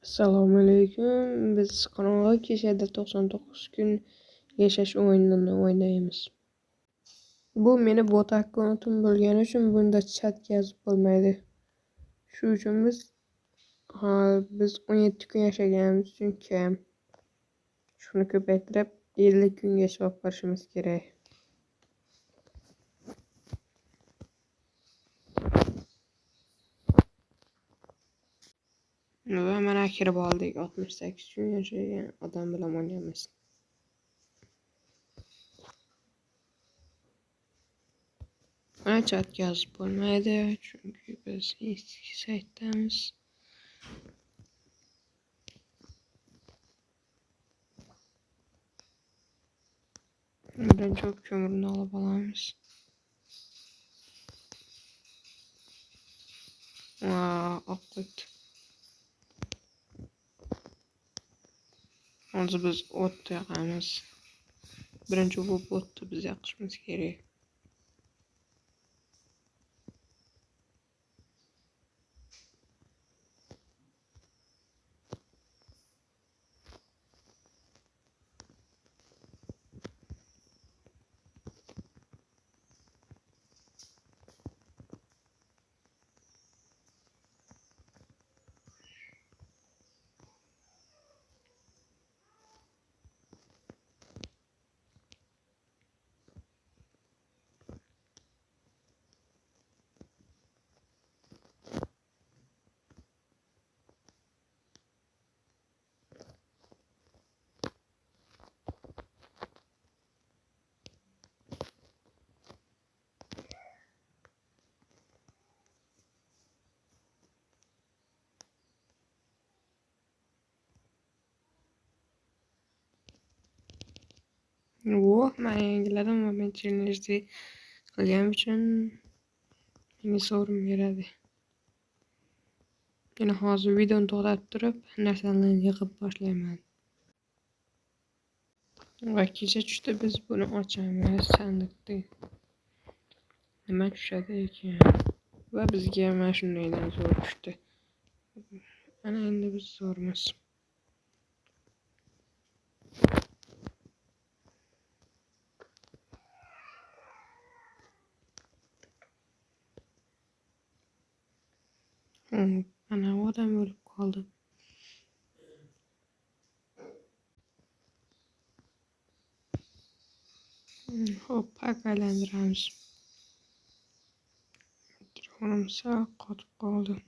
Assalomu alaykum. Biz Qorong'i kechada 99 kun yashash o'yinini o'ynaymiz. Bu meni bot akkauntim bo'lgani uchun bunda chat yozib bo'lmaydi. Shu uchun biz 17 kun yashaganimiz uchun kam. Shuni ko'paytirib 50 kungacha olib borishimiz kerak. Va mana kirib oldik. 68 kun yashagan odam bilan o'ynaymiz. Mana chatga yozib bo'lmaydi, chunki biz eski saytdamiz. Birinchi ko'mirni olib olamiz. Oqit. Hozir biz o't yoqamiz. Birinchi bu o'tni biz yoqishimiz kerak. Men yangiladim va men challenge'ni qilganim uchun menga sovrin beradi. Yana hozir videoni to'xtatib turib, narsalarni yig'ib boshlayman. Va kecha tushda biz buni ochamiz sandiqda. Nima tushadi ekan? Va bizga mana shundaydan zo'r tushdi. Ana endi biz zo'rmiz. Ana odam o'lib qoldi. Hop, aylantiramiz. Telefonim sal qotib qoldi.